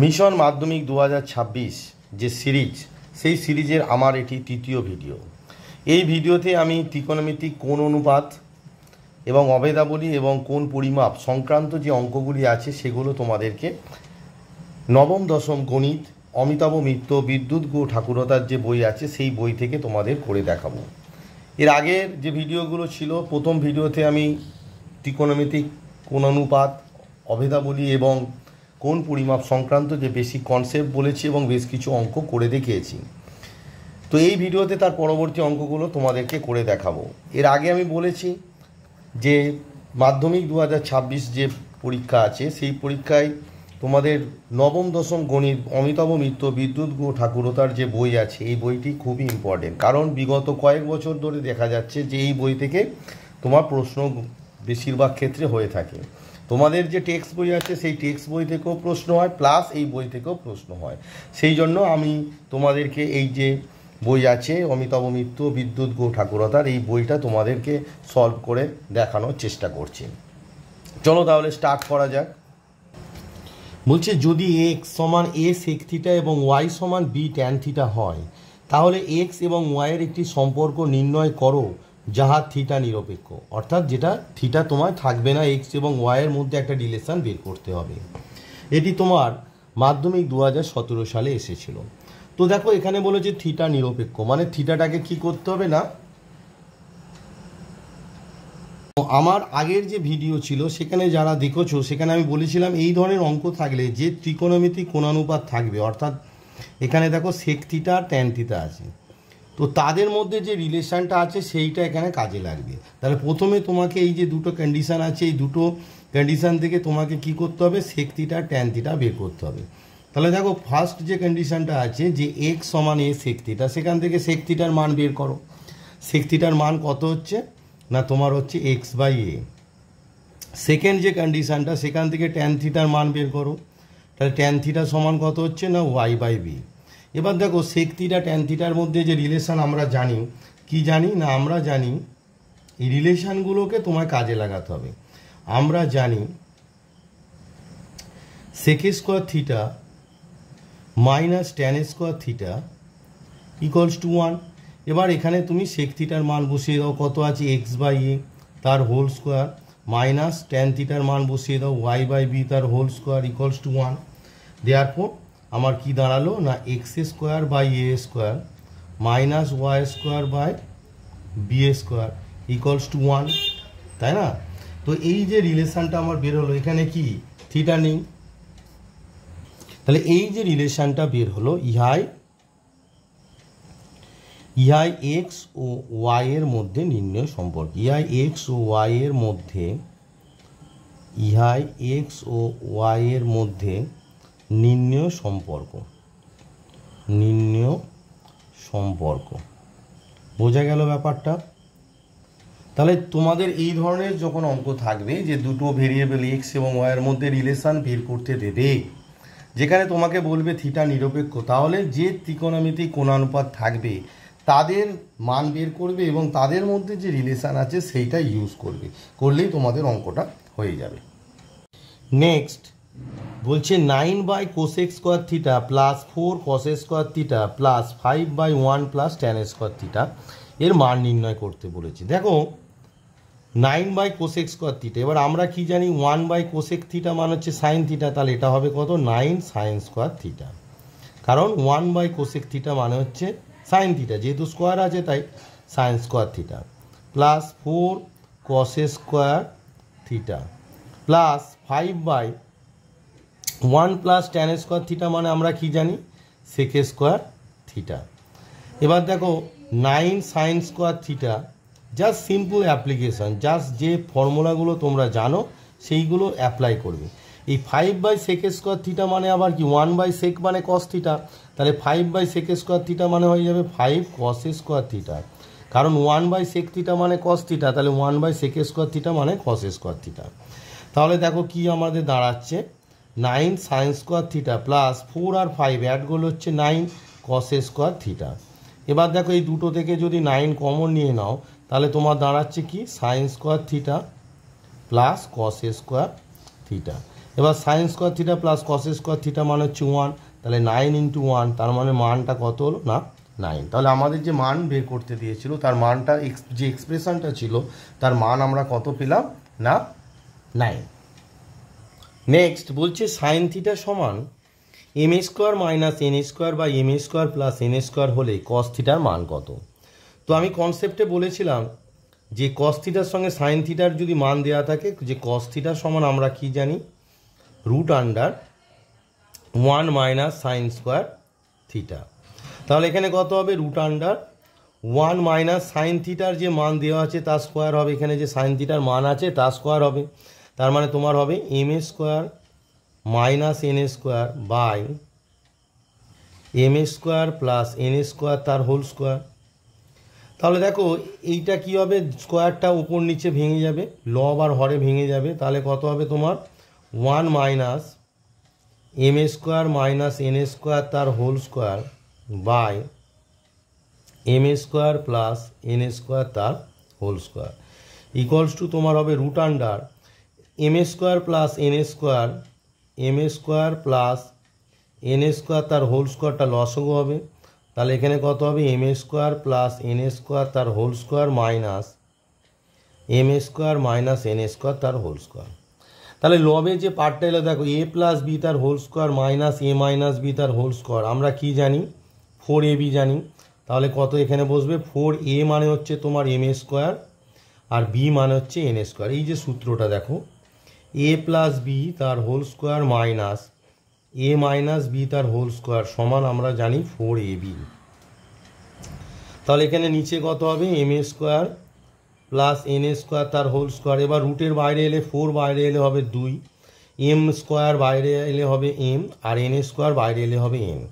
Mission মাধ্যমিক 2026 যে series, সেই সিরিজের আমার এটি তৃতীয় ভিডিও। এই ভিডিওতে আমি ত্রিকোণমিতিক কোণ অনুপাত এবং অভেদাবলী এবং কোণ পরিমাপ সংক্রান্ত যে অঙ্কগুলি আছে সেগুলো তোমাদেরকে নবম দশম গণিত অমিতাভ মিত্র বিদ্যুৎ গো ঠাকুরতার যে বই আছে সেই বই থেকে তোমাদের করে দেখাবো। এর আগের যে ভিডিওগুলো ছিল, প্রথম ভিডিওতে আমি ত্রিকোণমিতিক কোণ অনুপাত, অভেদাবলী এবং কোণ পরিমাপ সংক্রান্ত যে বেসিক কনসেপ্ট বলেছি এবং বেশ কিছু অঙ্ক করে দেখিয়েছি। তো এই ভিডিওতে তার পরবর্তী অঙ্কগুলো তোমাদেরকে করে দেখাবো। এর আগে আমি বলেছি যে মাধ্যমিক 2026 যে পরীক্ষা আছে সেই পরীক্ষায় তোমাদের নবম দশম গণিত অমিতাভ মিত্র বিদ্যুৎ গো ঠাকুরতার যে বই আছে এই বইটি খুবই ইম্পর্টেন্ট, কারণ বিগত কয়েক বছর ধরে দেখা যাচ্ছে যে এই বই থেকে তোমার প্রশ্ন বেশিরভাগ ক্ষেত্রে হয়ে থাকে। তোমাদের যে টেক্সট বই আছে সেই টেক্সট বই থেকেও প্রশ্ন হয়, প্লাস এই বই থেকেও প্রশ্ন হয়। সেই জন্য আমি তোমাদেরকে এই যে বই আছে অমিতাভ মিত্র বিদ্যুৎ গো ঠাকুরতার, এই বইটা তোমাদেরকে সলভ করে দেখানোর চেষ্টা করছি। চলো তাহলে স্টার্ট করা যাক। বলছে যদি এক্স সমান এ সেক থিটা এবং ওয়াই সমান বি ট্যান থিটা হয়, তাহলে এক্স এবং ওয়াইয়ের একটি সম্পর্ক নির্ণয় করো যাহা থিটা নিরপেক্ষ। অর্থাৎ যেটা থিটা তোমার থাকবে না, এক্স এবং ওয়াইয়ের মধ্যে একটা রিলেশন বের করতে হবে। এটি তোমার মাধ্যমিক 2017 সালে এসেছিল। তো দেখো এখানে বলেছে থিটা নিরপেক্ষ, মানে থিটাটাকে কি করতে হবে না, আমার আগের যে ভিডিও ছিল সেখানে যারা দেখেছো সেখানে আমি বলেছিলাম এই ধরনের অঙ্ক থাকলে যে ত্রিকোণমিতিক কোণানুপাত থাকবে, অর্থাৎ এখানে দেখো সেক থিটা ট্যান থিটা আছে, তো তাদের মধ্যে যে রিলেশনটা আছে সেইটা এখানে কাজে লাগবে। তাহলে প্রথমে তোমাকে এই যে দুটো কন্ডিশান আছে, এই দুটো কন্ডিশান থেকে তোমাকে কি করতে হবে, সেক থিটা ট্যান থিটা বের করতে হবে। তাহলে দেখো ফার্স্ট যে কন্ডিশানটা আছে যে এক্স সমান এ সেক থিটা, সেখান থেকে সেক থিটার মান বের করো। সেক থিটার মান কত হচ্ছে না, তোমার হচ্ছে এক্স বাই এ। সেকেন্ড যে কন্ডিশানটা, সেখান থেকে ট্যান থিটার মান বের করো। তাহলে ট্যান থিটা সমান কত হচ্ছে না ওয়াই বাই বি। এবার দেখো সেক থিটা ট্যান থিটার মধ্যে যে রিলেশান আমরা জানি, কি জানি না, আমরা জানি এই রিলেশানগুলোকে তোমায় কাজে লাগাতে হবে। আমরা জানি sec square theta minus tan square theta equals to 1। এবার এখানে তুমি সেক থিটার মান বসিয়ে দাও, কত আছে এক্স বাই এ তার হোল স্কোয়ার, মাইনাস ট্যান থিটার মান বসিয়ে দাও ওয়াই বাই বি তার whole square equals to 1। Therefore আমার কি দাঁড়ালো না x square by a square minus y square by b square equals to 1, তাই না? তো এই যে রিলেশানটা আমার বের হলো, এখানে কি থিটা নেই, তাহলে এই যে রিলেশানটা বের হলো ইহাই এক্স ও ওয়াই এর মধ্যে নির্ণয় সম্পর্ক। ইহাই এক্স ও ওয়াই এর মধ্যে, ইহাই এক্স ও ওয়াই এর মধ্যে নির্ণয় সম্পর্ক, নির্ণয় সম্পর্ক। বোঝা গেল ব্যাপারটা? তাহলে তোমাদের এই ধরনের যখন অঙ্ক থাকবে যে দুটো ভেরিয়েবল এক্স এবং ওয়াইয়ের মধ্যে রিলেশান বের করতে দেবে, যেখানে তোমাকে বলবে থিটা নিরপেক্ষ, তাহলে যে ত্রিকোণমিতিক কোণানুপাত থাকবে তাদের মান বের করবে এবং তাদের মধ্যে যে রিলেশান আছে সেইটা ইউজ করবে, করলেই তোমাদের অঙ্কটা হয়ে যাবে। নেক্সট বলছে 9 by cosec square theta plus 4 cosec square theta plus 5 by 1 plus tan square theta এর মান নির্ণয় করতে বলেছি। দেখো 9 বাই কোসেক স্কোয়ার থিটা, এবার আমরা কি জানি 1 বাই কোসেক থিটা মান হচ্ছে সাইন থিটা, তাহলে এটা হবে কত 9 সাইন স্কোয়ার থিটা, কারণ 1 বাই কোসেক থিটা মানে হচ্ছে সাইন থিটা, যেহেতু স্কোয়ার আছে তাই সাইন স্কোয়ার থিটা, প্লাস 4 কসে square theta plus 5 by 1 plus tan square theta মানে আমরা কি জানি সেক স্কোয়ার থিটা। এবার দেখো 9 sign square theta, just simple application, just যে ফর্মুলাগুলো তোমরা জানো সেইগুলো অ্যাপ্লাই করবে। এই 5 বাই সেক স্কোয়ার থিটা মানে আবার কি 1 বাই সেক মানে কস থিটা, তাহলে 5 বাই সেক স্কোয়ার থিটা মানে হয়ে যাবে 5 কস স্কোয়ার থিটা, কারণ 1 বাই সেক থিটা মানে কস থিটা, তাহলে 1 বাই সেক স্কোয়ার থিটা মানে কস স্কোয়ার থিটা। তাহলে দেখো কি আমাদের দাঁড়াচ্ছে 9 সাইন স্কোয়ার থিটা প্লাস 4 আর 5 অ্যাড করলে হচ্ছে 9 কস স্কোয়ার থিটা। এবার দেখো এই দুটো থেকে যদি 9 কমন নিয়ে নাও তাহলে তোমার দাঁড়াচ্ছে কি sine square theta plus cos square theta. এবার sine square theta plus cos square theta মানে হচ্ছে 1, তাহলে 9 × 1, তার মানে মানটা কত হলো না 9। তাহলে আমাদের যে মান বের করতে দিয়েছিল তার মানটা যে এক্সপ্রেশনটা ছিল তার মান আমরা কত পেলাম না 9। নেক্সট বলছে সাইন থিটা সমান M square minus N square বা M square plus N square হলে কস থিটার মান কত। তো আমি কনসেপ্টে বলেছিলাম যে কস থিটার সঙ্গে সাইন থিটার যদি মান দেওয়া থাকে, যে কস থিটার সমান আমরা কি জানি √1 মাইনাস সাইন স্কোয়ার থিটা। তাহলে এখানে কত হবে √1 মাইনাস সাইন থিটার যে মান দেওয়া আছে তার স্কোয়ার হবে, এখানে যে সাইন থিটার মান আছে তার স্কোয়ার হবে। তার মানে তোমার হবে M square minus N square by M square plus N square তার হোল স্কোয়ার। তাহলে দেখো এইটা কি হবে, স্কোয়ারটা উপর নিচে ভেঙে যাবে, লব আর হরে ভেঙে যাবে। তাহলে কত হবে তোমার 1 minus M square minus N square তার whole square by M square plus N square তার হোল স্কোয়ার ইকুয়ালস টু তোমার হবে √, M square plus N square, M square plus N square তার হোল স্কোয়ারটা লসগু হবে। তাহলে এখানে কত হবে M square plus N square তার whole square minus M square minus N square তার হোল স্কোয়ার। তাহলে লবে যে পার্টটা এলো দেখো এ প্লাস বি তার whole square minus a minus b তার হোল স্কোয়ার, আমরা কি জানি 4ab জানি। তাহলে কত এখানে বসবে 4a মানে হচ্ছে তোমার এম স্কোয়ার আর বি মানে হচ্ছে এন স্কোয়ার। এই যে সূত্রটা দেখো এ প্লাস বি তার whole square minus a minus b তার হোল স্কোয়ার সমান আমরা জানি 4ab। তাহলে এখানে নিচে কত হবে M square plus N square তার হোল স্কোয়ার। এবার রুটের বাইরে এলে 4 বাইরে এলে হবে 2, এম স্কোয়ার বাইরে এলে হবে এম আর এন স্কোয়ার বাইরে এলে হবে এম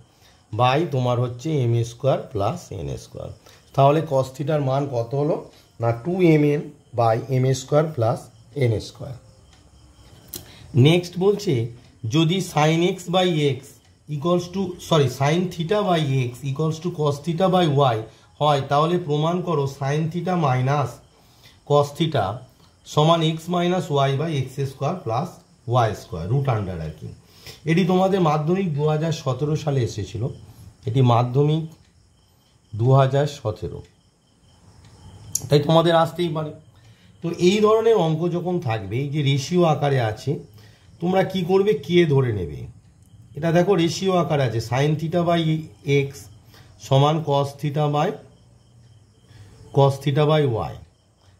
বাই তোমার হচ্ছে M square plus N square. তাহলে কস থিটার মান কত হলো না 2mn by M square plus N square. Next বলছে যদি sine X by X equals to sine theta by X equals to cos theta by Y হয়, তাহলে প্রমাণ করো sine theta minus cos theta সমান X minus Y by x square plus Y square √, আর কি। এটি তোমাদের মাধ্যমিক 2017 সালে এসেছিল, এটি মাধ্যমিক 2017, তাই তোমাদের আসতেই পারে। তো এই ধরনের অঙ্ক যখন থাকবে, এই যে রেশিও আকারে আছে, তোমরা কি করবে কে ধরে নেবে। এটা দেখো রেশিও আকারে আছে সাইন থিটা বাই এক্স সমান cos theta by y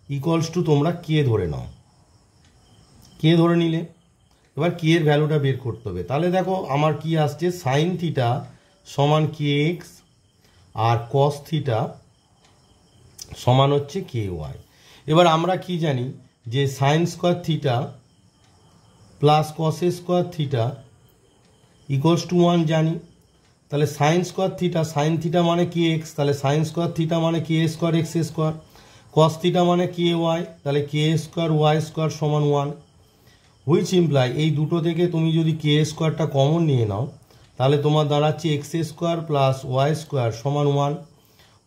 equals to তোমরা কে ধরে নাও, কে ধরে নিলে এবার কে এর ভ্যালুটা বের করতে হবে। তাহলে দেখো আমার কি আসছে সাইন থিটা সমান কে এক্স আর কস থিটা সমান হচ্ছে কে ওয়াই। এবার আমরা কি জানি যে sine square theta plus cos square theta equals to 1 জানি। তাহলে sine square theta, sine theta মানে কে এক্স, তাহলে সাইন স্কোয়ার থিটা মানে K square X square, cos theta মানে কে ওয়াই, তাহলে কে স্কোয়ার ওয়াই স্কোয়ার সমান 1, হুইচ ইমপ্লাই এই দুটো থেকে তুমি যদি কে স্কোয়ারটা কমন নিয়ে নাও তাহলে তোমার দাঁড়াচ্ছে X square plus Y square সমান 1,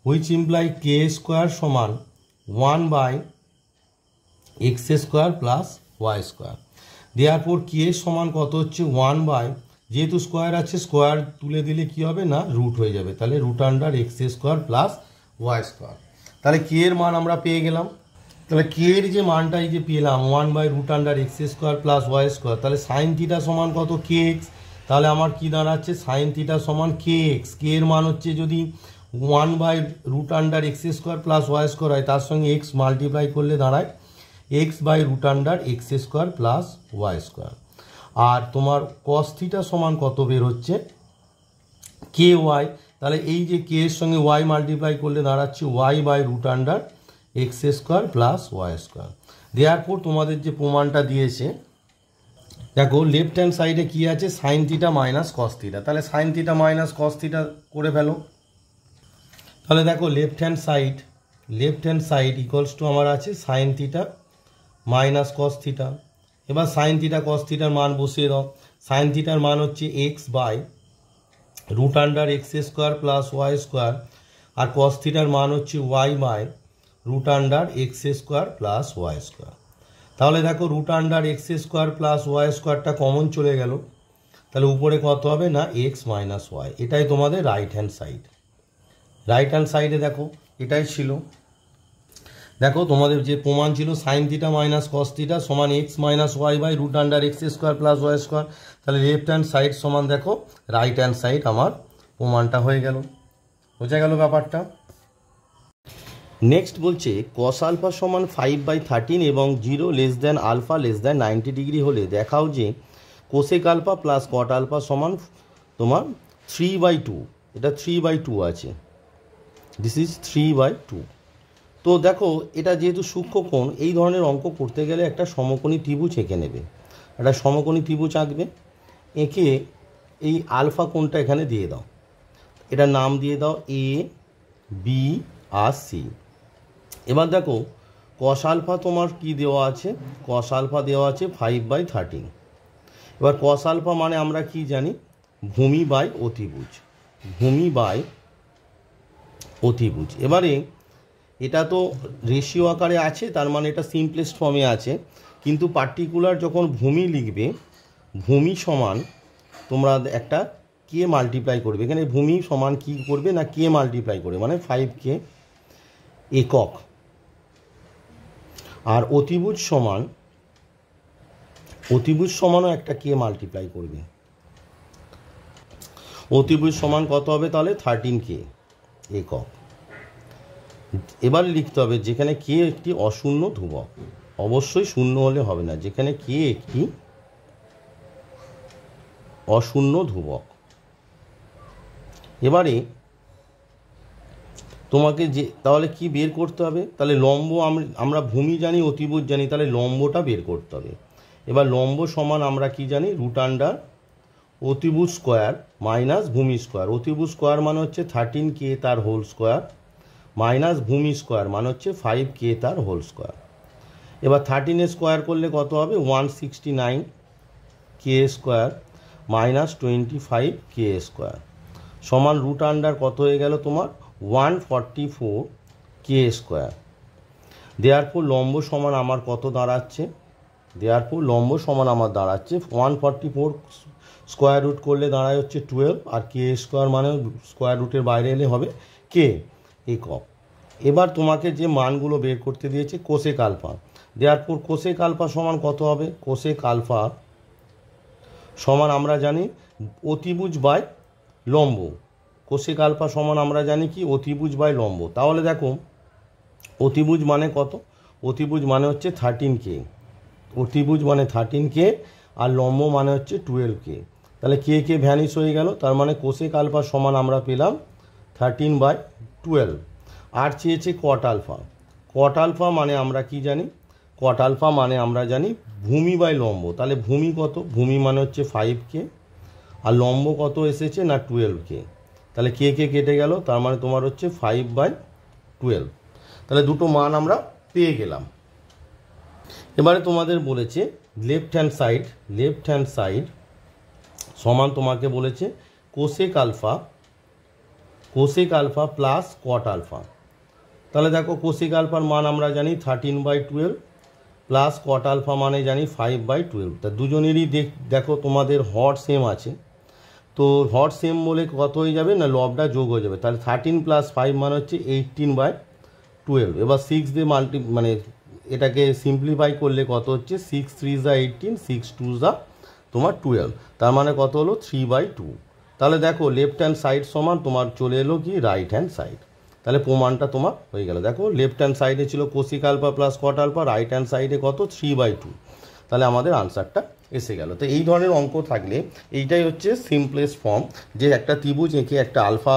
হুইচ ইমপ্লাই কে স্কোয়ার সমান 1 by x square plus Y square. দেয়ারপর কে সমান কত হচ্ছে 1 বাই, যেহেতু স্কোয়ার আছে স্কোয়ার তুলে দিলে কি হবে না রুট হয়ে যাবে, তাহলে √root x square plus Y square. তাহলে কে এর মান আমরা পেয়ে গেলাম। তাহলে কে এর যে মানটা এই যে পেলাম 1 by √x square plus Y square, তাহলে সাইন থিটা সমান কত কে এক্স, তাহলে আমার কি দাঁড়াচ্ছে সাইন থিটা সমান কে এক্স। কে এর মান হচ্ছে যদি 1 by √x square plus Y square হয় তার সঙ্গে এক্স মাল্টিপ্লাই করলে দাঁড়ায় X by √x square plus Y square. আর তোমার কস থিটা সমান কত বের হচ্ছে কে ওয়াই, তাহলে এই যে কে এর সঙ্গে ওয়াই মাল্টিপ্লাই করলে দাঁড়াচ্ছে Y by √x square plus Y square. দেয়ারপর তোমাদের যে প্রমাণটা দিয়েছে দেখো লেফট হ্যান্ড সাইডে কি আছে sine theta minus cos theta, তাহলে sine theta minus cos theta করে ফেলো। তাহলে দেখো left hand side equals to আমার আছে sine theta minus cos theta. এবার সাইন থিটা কস থিটার মান বসিয়ে দাও। সাইন থিটার মান হচ্ছে X by √x square plus Y square আর কস থিটার মান হচ্ছে Y by √x square plus Y square. তাহলে দেখো root under X square plus Y স্কোয়ারটা কমন চলে গেল, তাহলে উপরে কত হবে না এক্স মাইনাস ওয়াই। এটাই তোমাদের right hand side. Right hand সাইডে দেখো এটাই ছিল। দেখো তোমাদের যে প্রমাণ ছিল sine theta minus cos theta সমান X minus Y by root under X square plus Y square, তাহলে লেফট হ্যান্ড সাইড সমান দেখো রাইট হ্যান্ড সাইড আমার প্রমাণটা হয়ে গেল। বোঝা গেল ব্যাপারটা। নেক্সট বলছে কস আলফা সমান 5/13 এবং 0 less than alpha less than 90 degree হলে দেখাও যে cosec alpha plus cot alpha সমান তোমার 3/2। এটা 3/2 আছে, দিস ইজ 3/2। তো দেখো এটা যেহেতু সূক্ষ্মকোণ, এই ধরনের অঙ্ক করতে গেলে একটা সমকোণী ত্রিভুজ এঁকে নেবে। একটা সমকোণী ত্রিভুজ আঁকবে, এঁকে এই আলফা কোণটা এখানে দিয়ে দাও, এটার নাম দিয়ে দাও এ বি আর সি। এবার দেখো কস আলফা তোমার কি দেওয়া আছে, কস আলফা দেওয়া আছে 5/13। এবার কস আলফা মানে আমরা কি জানি, ভূমি বাই অতিভুজ, ভূমি বাই অতিভুজ। এবারে এটা তো রেশিও আকারে আছে, তার মানে এটা সিম্পলেস্ট ফর্মে আছে, কিন্তু পার্টিকুলার যখন ভূমি লিখবে, ভূমি সমান তোমরা একটা কে মাল্টিপ্লাই করবে। এখানে ভূমি সমান কি করবে না কে মাল্টিপ্লাই করবে, মানে 5K একক। আর অতিভুজ সমানও একটা কে মাল্টিপ্লাই করবে। অতিভুজ সমান কত হবে তাহলে 13K একক। এবার লিখতে হবে যেখানে কে একটি অশূন্য ধ্রুবক, অবশ্যই শূন্য হলে হবে না, যেখানে কে একটি অশূন্য ধ্রুবক। এবারে তোমাকে যে তাহলে কি বের করতে হবে, তাহলে লম্ব আমরা ভূমি জানি অতিভুজ জানি, তাহলে লম্বটা বের করতে হবে। এবার লম্ব সমান আমরা কি জানি, রুট আন্ডার অতিভুজ স্কোয়ার মাইনাস ভূমি স্কোয়ার। অতিভুজ স্কোয়ার মানে হচ্ছে 13K তার হোল স্কোয়ার, মাইনাস ভূমি স্কোয়ার মানে হচ্ছে 5K তার হোল স্কোয়ার। এবার 13 স্কোয়ার করলে কত হবে 169K square minus 25K square সমান রুট আন্ডার কত হয়ে গেল তোমার 144K স্কোয়ার। দেয়ারফর লম্ব সমান আমার কত দাঁড়াচ্ছে, দেয়ারফর লম্ব সমান আমার দাঁড়াচ্ছে 144 স্কোয়ার রুট করলে দাঁড়ায় হচ্ছে 12, আর কে স্কোয়ার মানে স্কোয়ার রুটের বাইরে এলে হবে কে একক। এবার তোমাকে যে মানগুলো বের করতে দিয়েছে cosec alpha, therefore cosec alpha সমান কত হবে, কোসেক আলফা সমান আমরা জানি অতিভুজ বাই লম্ব। কোসেক আলফা সমান আমরা জানি কি অতিভুজ বাই লম্ব। তাহলে দেখো অতিভুজ মানে কত, অতিভুজ মানে হচ্ছে 13K, অতিভুজ মানে 13K আর লম্ব মানে হচ্ছে 12K। তাহলে কে কে ভ্যানিশ হয়ে গেল, তার মানে কোসেক আলফা সমান আমরা পেলাম 13/12। আর চেয়েছে কট আলফা, কট আলফা মানে আমরা কি জানি, কট আলফা মানে আমরা জানি ভূমি বাই লম্ব। তাহলে ভূমি কত, ভূমি মানে হচ্ছে 5K আর লম্ব কত এসেছে না 12K। তাহলে কে কে কেটে গেল, তার মানে তোমার হচ্ছে 5/12। তাহলে দুটো মান আমরা পেয়ে গেলাম। এবারে তোমাদের বলেছে লেফট হ্যান্ড সাইড সমান তোমাকে বলেছে cosec alpha plus cot alpha. তাহলে দেখো কোসেক আলফার মান আমরা জানি 13/12 প্লাস কট আলফা মানে জানি 5/12। তা দুজনেরই দেখো তোমাদের হর সেম আছে, তো হর সেম বলে কত হয়ে যাবে না লবটা যোগ হয়ে যাবে। তাহলে 13 + 5 মানে হচ্ছে 18/12। এবার 6 দিয়ে মানে এটাকে সিম্পলিফাই করলে কত হচ্ছে 6 3 = 18, 6 2 = তোমার 12, তার মানে কত হলো 3/2। তাহলে দেখো লেফট হ্যান্ড সাইড সমান তোমার চলে এলো কি রাইট হ্যান্ড সাইড। তাহলে প্রমাণটা তোমার হয়ে গেল। দেখো লেফট হ্যান্ড সাইডে ছিল cosec alpha plus cot alpha, right hand সাইডে কত 3/2। তাহলে আমাদের আনসারটা এসে গেল। তো এই ধরনের অঙ্ক থাকলে এইটাই হচ্ছে সিম্পলেস্ট ফর্ম, যে একটা ত্রিভুজ এঁকে একটা আলফা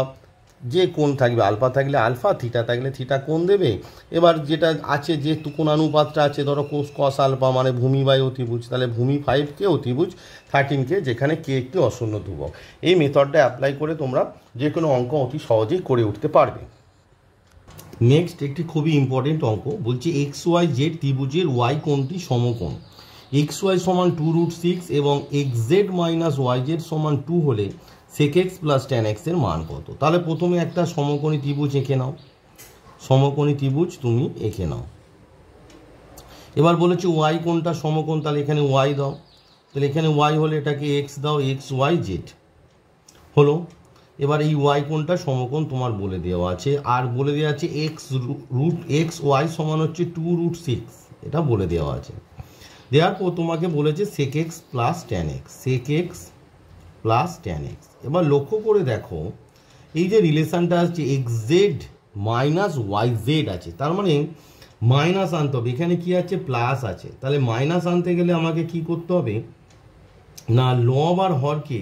যে কোণ থাকবে, আলফা থাকলে আলফা, থিটা থাকলে থিটা কোণ দেবে। এবার যেটা আছে যে কোণানুপাতটা আছে, ধরো কস আলফা মানে ভূমি বাই অতিভুজ, তাহলে ভূমি 5K অতিভুজ 13K, যেখানে কে একটি অশূন্য ধ্রুবক। এই মেথডটা অ্যাপ্লাই করে তোমরা যে কোনো অঙ্ক অতি সহজেই করে উঠতে পারবে। নেক্সট একটি খুবই ইম্পর্টেন্ট অঙ্ক বলছে XYZ ত্রিভুজের ওয়াই কোণটি সমকোণ। XY সমান 2√6 এবং XZ - YZ সমান 2 হলে sec x + tan x এর মান কত। তাহলে প্রথমে একটা সমকোণী ত্রিভুজ এঁকে নাও, সমকোণী ত্রিভুজ তুমি এঁকে নাও। এবার বলেছে ওয়াই কোনটা সমকোণ, তাহলে এখানে ওয়াই দাও, তাহলে এখানে ওয়াই হলে এটাকে এক্স দাও, এক্স ওয়াই জেড হলো। এবার এই ওয়াই কোনটা সমকোণ তোমার বলে দেওয়া আছে, আর বলে দেওয়া আছে এক্স রুট এক্স ওয়াই সমান হচ্ছে 2√6, এটা বলে দেওয়া আছে। দেওয়ার পর তোমাকে বলেছে sec x plus tan x, sec x plus tan x. এবার লক্ষ্য করে দেখো এই যে রিলেশনটা আছে x z minus y z আছে, তার মানে মাইনাস আনতে হবে, এখানে কি আছে প্লাস আছে, তাহলে মাইনাস আনতে গেলে আমাকে কি করতে হবে না লব আর হরকে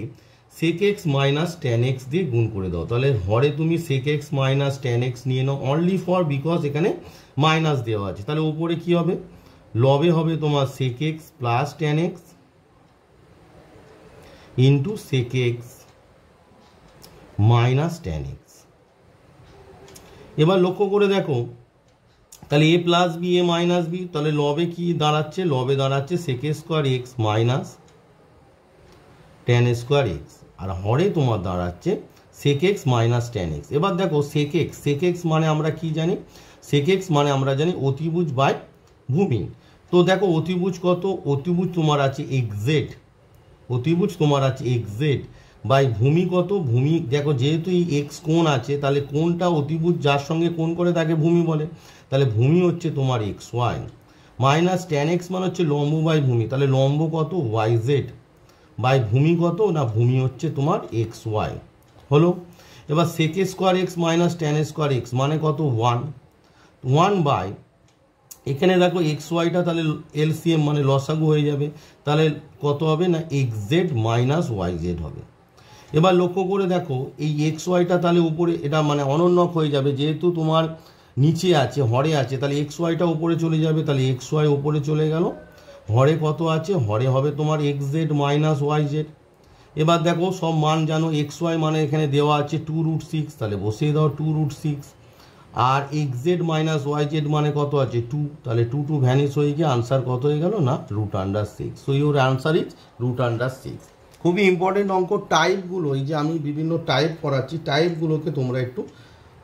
sec x minus tan X দিয়ে গুণ করে দাও, তাহলে হরে তুমি sec x minus tan X নিয়ে নাও অনলি ফর বিকজ এখানে মাইনাস দেওয়া আছে, তাহলে উপরে কি হবে লবে হবে তোমার sec x plus tan X into sec x minus tan x. এবার লক্ষ্য করে দেখো তাহলে A plus B A minus B, তাহলে লবে কি দাঁড়াচ্ছে, লবে দাঁড়াচ্ছে sec square x minus tan square x, আর হরে তোমার দাঁড়াচ্ছে sec x minus tan x. এবার দেখো সেক এক্স মানে আমরা কি জানি, সেক এক্স মানে আমরা জানি অতিভুজ বাই ভূমি। তো দেখো অতিভুজ কত, অতিভুজ তোমার আছে এক্স জেড, অতিভুজ তোমার আছে এক্স জেড বাই ভূমি কত, ভূমি দেখো যেহেতু এই এক্স কোণ আছে তাহলে কোণটা অতিভুজ যার সঙ্গে কোণ করে তাকে ভূমি বলে, তাহলে ভূমি হচ্ছে তোমার x y minus tan x মানে হচ্ছে লম্ব বাই ভূমি, তাহলে লম্ব কত ওয়াই জেড বাই ভূমি কত না ভূমি হচ্ছে তোমার এক্স ওয়াই হলো। এবার sec square x minus tan square x মানে কত 1 বাই এখানে দেখো এক্স ওয়াইটা তাহলে এলসিএম মানে লসাগু হয়ে যাবে, তাহলে কত হবে না x z minus y z হবে। এবার লক্ষ্য করে দেখো এই এক্স ওয়াইটা তাহলে উপরে এটা মানে অনন্যক হয়ে যাবে, যেহেতু তোমার নিচে আছে হরে আছে তাহলে এক্স ওয়াইটা উপরে চলে যাবে, তাহলে এক্স ওয়াই উপরে চলে গেল, হরে কত আছে হরে হবে তোমার x z minus y z. এবার দেখো সব মান জানো, এক্স ওয়াই মানে এখানে দেওয়া আছে 2√6, তাহলে বসিয়ে দাও 2√6, আর x z minus y z মানে কত আছে 2, তাহলে 2 ভ্যানিশ হয়ে গিয়ে আনসার কত হয়ে গেল না √6। So your answer is √6। খুবই ইম্পর্টেন্ট অঙ্ক, টাইপগুলো এই যে আমি বিভিন্ন টাইপ করাচ্ছি টাইপগুলোকে তোমরা একটু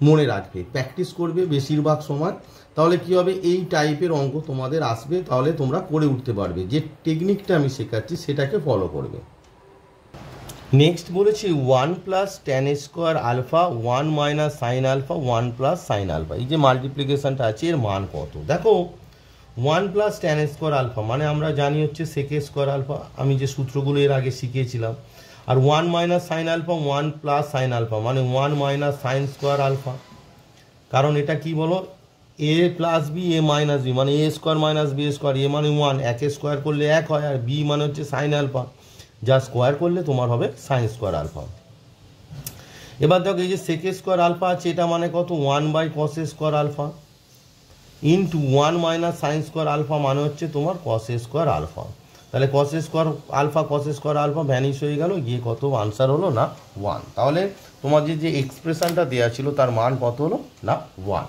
মনে রাখবে, প্র্যাকটিস করবে বেশিরভাগ সময়, তাহলে কি হবে এই টাইপের অঙ্ক তোমাদের আসবে, তাহলে তোমরা করে উঠতে পারবে, যে টেকনিকটা আমি শেখাচ্ছি সেটাকে ফলো করবে। নেক্সট বলেছি 1 plus tan square alpha 1 minus sine alpha 1 plus sine alpha, এই যে মাল্টিপ্লিকেশনটা আছে এর মান কত। দেখো 1 প্লাস ট্যান স্কোয়ার আলফা মানে আমরা জানি হচ্ছে সেক স্কোয়ার আলফা, আমি যে সূত্রগুলো এর আগে শিখিয়েছিলাম, আর 1 minus sine alpha 1 plus sine alpha মানে 1 মাইনাস সাইন স্কোয়ার আলফা, কারণ এটা কি বলো এ plus B A minus B মানে এ স্কোয়ার মাইনাস বি স্কোয়ার, এ মানে 1 একে স্কোয়ার করলে 1 হয়, আর বি মানে হচ্ছে সাইন আলফা যা স্কোয়ার করলে তোমার হবে সাইন স্কোয়ার আলফা। এবার দেখো এই যে সেক স্কোয়ার আলফা আছে এটা মানে কত 1 by cos square alpha into 1 minus sine square alpha মানে হচ্ছে তোমার কস স্কোয়ার আলফা, তাহলে কস স্কোয়ার আলফা ভ্যানিশ হয়ে গেল, গিয়ে কত আনসার হলো না 1। তাহলে তোমার যে এক্সপ্রেশনটা দেওয়া ছিল তার মান কত হলো না 1।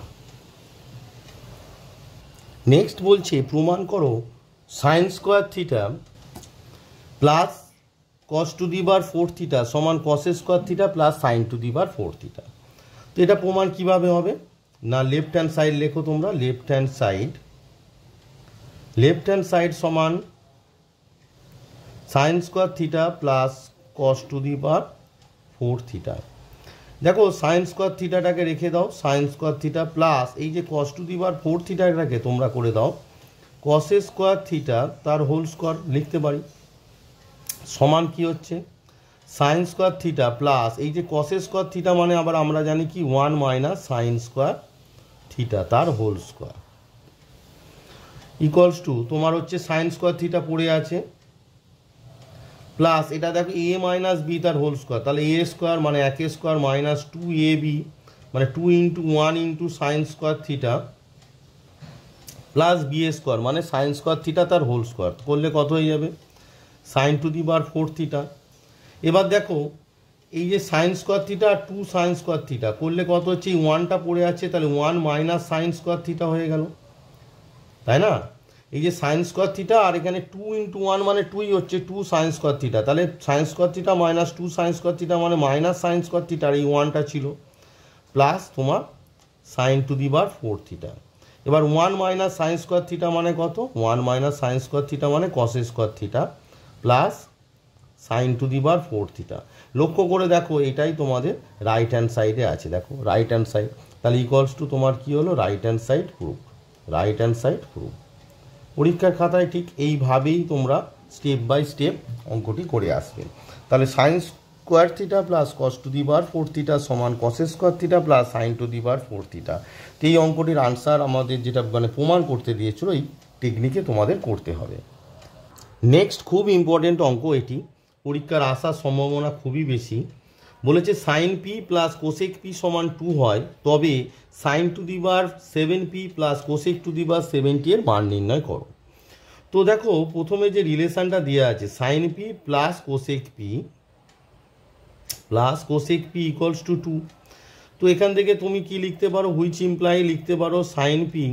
নেক্সট বলছে প্রমাণ করো sine square theta plus cos to the বার 4 থিটা সমান cos square theta plus sine to the বার 4 থিটা। তো এটা প্রমাণ কিভাবে হবে না লেফট হ্যান্ড সাইড লেখো তোমরা, লেফট হ্যান্ড সাইড সমান sign square theta plus cos to the বার 4 থিটা। দেখো সাইন স্কোয়ার থিটাটাকে রেখে দাও, সাইন স্কোয়ার থিটা প্লাস এই যে কস টু দি বার 4 থিটাটাকে তোমরা করে দাও কস স্কোয়ার থিটা তার হোল স্কোয়ার লিখতে পারি, সমান কি হচ্ছে সাইন স্কোয়ার থিটা প্লাস এই যে কস স্কোয়ার থিটা মানে আবার আমরা জানি কি 1 মাইনাস সাইন স্কোয়ার থিটা তার হোল স্কোয়ার ইকুয়ালস টু তোমার হচ্ছে সাইন স্কোয়ার থিটা পড়ে আছে প্লাস এটা দেখো এ মাইনাস বি তার হোল স্কোয়ার, তাহলে এ স্কোয়ার মানে 1 স্কোয়ার মাইনাস 2ab মানে 2 into 1 into sine square theta plus b square মানে সাইন স্কোয়ার থিটা তার হোল স্কোয়ার করলে কত হয়ে যাবে সাইন টু দি বার 4 থিটা। এবার দেখো এই যে সাইন স্কোয়ার থিটা আর 2 সাইন স্কোয়ার থিটা করলে কত হচ্ছে এই 1টা পড়ে আছে তাহলে 1 মাইনাস সাইন স্কোয়ার থিটা হয়ে গেল, তাই না। এই যে সাইন স্কোয়ার থিটা আর এখানে 2 ইন্টু 1 মানে 2ই হচ্ছে 2 সাইন স্কোয়ার থিটা, তাহলে sine square theta minus 2 sine square theta মানে মাইনাস সাইন স্কোয়ার থিটা আর এই 1টা ছিল প্লাস তোমার সাইন টু দি বার 4 থিটা। এবার 1 মাইনাস সাইন স্কোয়ার থিটা মানে কত? 1 মাইনাস সাইন স্কোয়ার থিটা মানে কস square theta plus sine to the power 4 theta. লক্ষ্য করে দেখো এটাই তোমাদের রাইট হ্যান্ড সাইডে আছে, দেখো রাইট হ্যান্ড সাইড, তাহলে ইকুয়ালস টু তোমার কি হলো? Right hand side proof, right hand side proof. পরীক্ষার খাতায় ঠিক এইভাবেই তোমরা স্টেপ বাই স্টেপ অঙ্কটি করে আসবে। তাহলে sine square theta plus cos to the power 4 theta সমান cos square theta plus sine to the power 4 theta. তো এই অঙ্কটির আনসার আমাদের যেটা মানে প্রমাণ করতে দিয়েছিল এই টেকনিকে তোমাদের করতে হবে। নেক্সট খুব ইম্পর্টেন্ট অঙ্ক এটি, পরীক্ষার আসার সম্ভাবনা খুবই বেশি। বলেছে sine p plus cosec p সমান 2 হয়, তবে sine to the power 7p plus cosec to the power 70 এর মান নির্ণয় করো। তো দেখো প্রথমে যে রিলেশনটা দেওয়া আছে sine p plus cosec p equals to 2। তো এখান থেকে তুমি কি লিখতে পারো? হুইচ ইমপ্লাই লিখতে পারো sine p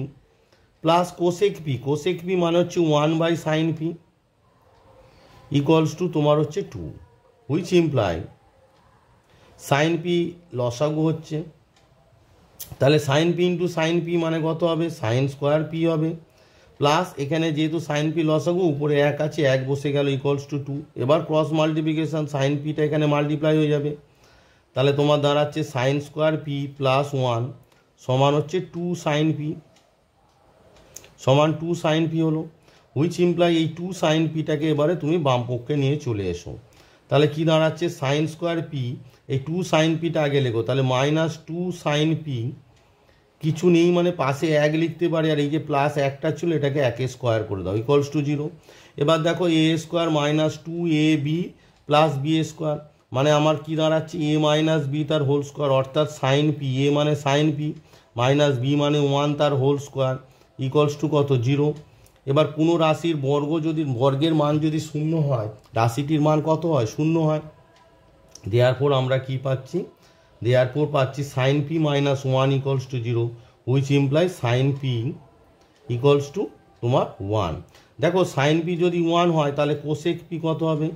plus cosec p মানে হচ্ছে 1 বাই সাইন পি ইকুয়ালস টু তোমার হচ্ছে 2, হুইচ ইমপ্লাই সাইন পি লসাগু হচ্ছে, তাহলে sine p into sine p মানে কত হবে? সাইন স্কোয়ার পি হবে, প্লাস এখানে যেহেতু সাইন পি লসাগু উপরে 1 আছে 1 বসে গেল ইকুয়ালস টু 2। এবার ক্রস মাল্টিপ্লিকেশন, সাইন পিটা এখানে মাল্টিপ্লাই হয়ে যাবে, তাহলে তোমার দাঁড়াচ্ছে সাইন স্কোয়ার পি প্লাস 1 সমান হচ্ছে 2 সাইন পি সমান 2 সাইন পি হলো, হুইচ ইমপ্লাই এই 2 সাইন পিটাকে এবারে তুমি বাম পক্ষে নিয়ে চলে এসো। তাহলে কি দাঁড়াচ্ছে? সাইন স্কোয়ার পি, এই 2 সাইন পিটা আগে লেখো, তাহলে মাইনাস 2 সাইন পি, কিছু নেই মানে পাশে 1 লিখতে পারি, আর এই যে প্লাস 1টা ছিল এটাকে 1 স্কোয়ার করে দাও ইকুয়ালস টু 0। এবার দেখো a square minus 2ab plus b square মানে আমার কি দাঁড়াচ্ছে? এ মাইনাস বি তার হোল স্কোয়ার, অর্থাৎ সাইন পি, এ মানে সাইন পি মাইনাস বি মানে 1 তার হোল স্কোয়ার ইকুয়ালস টু কত? 0। এবার কোনো রাশির বর্গের মান যদি 0 হয়, রাশিটির মান কত হয়? 0 হয়। দেয়ারফর আমরা কি পাচ্ছি? দেয়ারফর পাচ্ছি sine p minus 1 equals to 0, which imply sine p equals to তোমার 1। দেখো সাইন পি যদি 1 হয় তাহলে কোসেক পি কত হবে?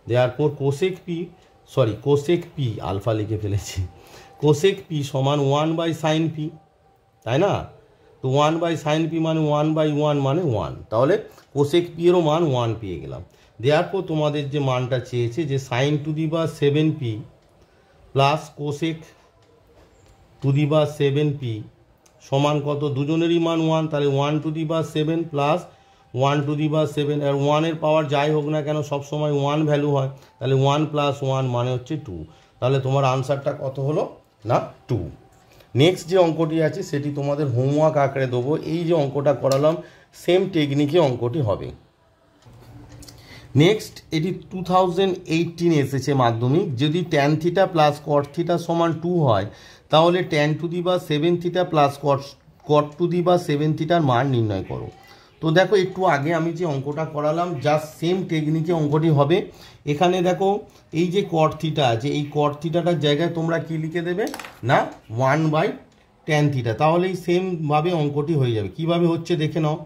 দেয়ারফর কোসেক পি আলফা লিখে ফেলেছি, কোসেক পি সমান 1 বাই সাইন পি, তাই না? তো 1 বাই সাইন পি মানে 1 বাই 1 মানে 1, তাহলে কোসেক পি এরও মান 1 পেয়ে গেলাম। দেয়ারফর তোমাদের যে মানটা চেয়েছে যে sine to the power 7p plus cosec to the power 7p সমান কত? দুজনেরই মান 1, তাহলে 1 to the power 7 plus 1 to the power 7, আর 1 এর পাওয়ার যাই হোক না কেন সবসময় 1 ভ্যালু হয়, তাহলে 1 প্লাস 1 মানে হচ্ছে 2। তাহলে তোমার আনসারটা কত হলো? না 2। নেক্সট যে অঙ্কটি আছে সেটি তোমাদের হোমওয়ার্ক আকারে দেবো। এই যে অঙ্কটা করালাম সেম টেকনিকে অঙ্কটি হবে। নেক্সট এটি 2018 এসেছে মাধ্যমিক, যদি tan theta plus cot theta সমান 2 হয় তাহলে ট্যান টু দি বা 7 theta plus cot to the বা 7 থিটার মান নির্ণয় করো। তো দেখো একটু আগে আমি যে অঙ্কটা করালাম জাস্ট সেম টেকনিকে অঙ্কটি হবে। এখানে দেখো এই যে কট থিটা আছে, এই কট থিটাটার জায়গায় তোমরা কি লিখে দেবে? না 1 বাই ট্যান থিটা, তাহলেই সেমভাবে অঙ্কটি হয়ে যাবে। কিভাবে হচ্ছে দেখে নাও।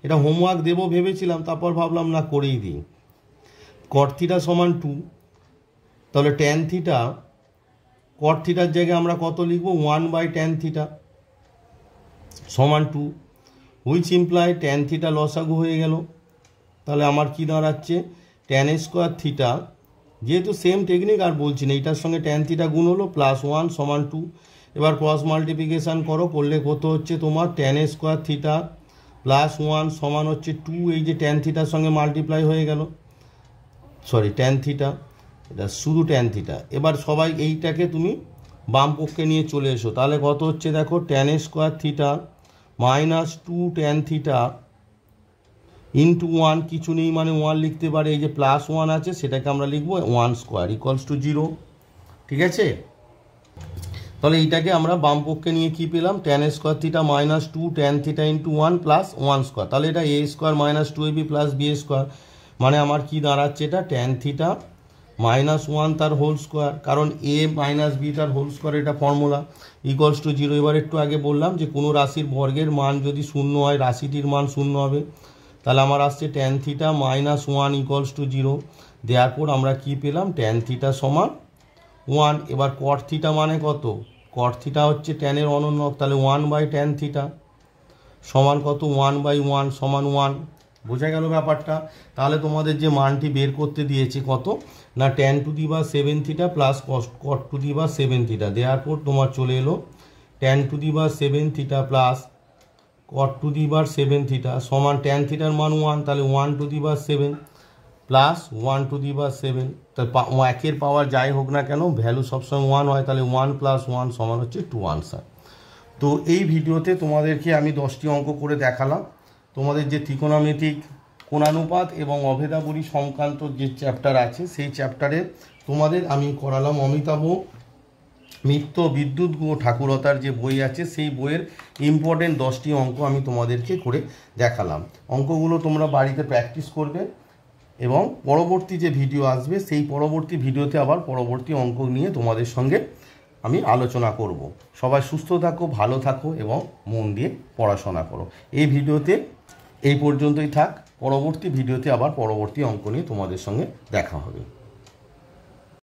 এটা হোমওয়ার্ক দেবো ভেবেছিলাম, তারপর ভাবলাম না করেই দিই। কট থিটা সমান 2, তাহলে ট্যান থিটা কট থিটার জায়গায় আমরা কত লিখবো? 1 বাই ট্যান থিটা সমান 2, হুইচ ইমপ্লাই ট্যান থিটা লসাগু হয়ে গেল। তাহলে আমার কি দাঁড়াচ্ছে? ট্যান স্কোয়ার থিটা, যেহেতু সেম টেকনিক আর বলছি না, এইটার সঙ্গে ট্যান থিটা গুণ হলো প্লাস 1 সমান 2। এবার ক্রস মাল্টিপ্লিকেশান করলে কত হচ্ছে তোমার? ট্যান স্কোয়ার থিটা প্লাস 1 সমান হচ্ছে 2, এই যে ট্যান থিটার সঙ্গে মাল্টিপ্লাই হয়ে গেল, ট্যান থিটা, এটা শুধু ট্যান থিটা। এবার সবাই এইটাকে তুমি বাম পক্ষে নিয়ে চলে এসো, তাহলে কত হচ্ছে দেখো? Tan square theta minus 2 tan theta into 1, কিছু নেই মানে 1 লিখতে পারে, এই যে প্লাস 1 আছে সেটাকে আমরা লিখবো 1 স্কোয়ার ইকুয়ালস টু 0। ঠিক আছে, তাহলে এইটাকে আমরা বাম পক্ষে নিয়ে কি পেলাম? Tan square theta minus 2 tan theta into 1 plus 1 square, তাহলে এটা a square minus 2ab plus b square মানে আমার কি দাঁড়াচ্ছে? এটা ট্যান থিটা মাইনাস 1 তার হোল স্কোয়ার, কারণ এ মাইনাস বি তার হোল স্কোয়ার, এটা ফর্মুলা ইকুয়ালস টু 0। এবার একটু আগে বললাম যে কোনো রাশির বর্গের মান যদি 0 হয় রাশিটির মান 0 হবে, তাহলে আমার আসছে tan theta minus 1 equals to 0। দেওয়ার আমরা কি পেলাম? ট্যান থিটা সমান 1। এবার কট থিটা মানে কত? কট থিটা হচ্ছে ট্যানের অনন্যক, তাহলে 1 বাই ট্যান থিটা সমান কত 1/1 সমান 1, বোঝা গেল ব্যাপারটা। তাহলে তোমাদের যে মানটি বের করতে দিয়েছে কত না tan to the power 7 theta plus cot to the power 7 theta, দেওয়ার পর তোমার চলে এলো tan to the power 7 theta plus cot to the power 7 theta সমান tan থিটার মান 1, তাহলে 1 to the power 7 plus 1 to the power 7, তাহলে একের পাওয়ার যাই হোক না কেন ভ্যালু সবসময় 1 হয়, তাহলে 1 + 1 সমান হচ্ছে 2 আনসার। তো এই ভিডিওতে তোমাদেরকে আমি 10টি অঙ্ক করে দেখালাম। তোমাদের যে ত্রিকোণমিতিক কোণানুপাত এবং অভেদাবরী সংক্রান্ত যে চ্যাপ্টার আছে সেই চ্যাপ্টারে তোমাদের আমি করালাম অমিতাভ মিত্র বিদ্যুৎ ও ঠাকুরতার যে বই আছে সেই বইয়ের ইম্পর্টেন্ট 10টি অঙ্ক আমি তোমাদেরকে করে দেখালাম। অঙ্কগুলো তোমরা বাড়িতে প্র্যাকটিস করবে এবং পরবর্তী যে ভিডিও আসবে সেই পরবর্তী ভিডিওতে আবার পরবর্তী অঙ্ক নিয়ে তোমাদের সঙ্গে আমি আলোচনা করব। সবাই সুস্থ থাকো, ভালো থাকো এবং মন দিয়ে পড়াশোনা করো। এই ভিডিওতে এই পর্যন্তই থাক, পরবর্তী ভিডিওতে আবার পরবর্তী অঙ্ক নিয়ে তোমাদের সঙ্গে দেখা হবে।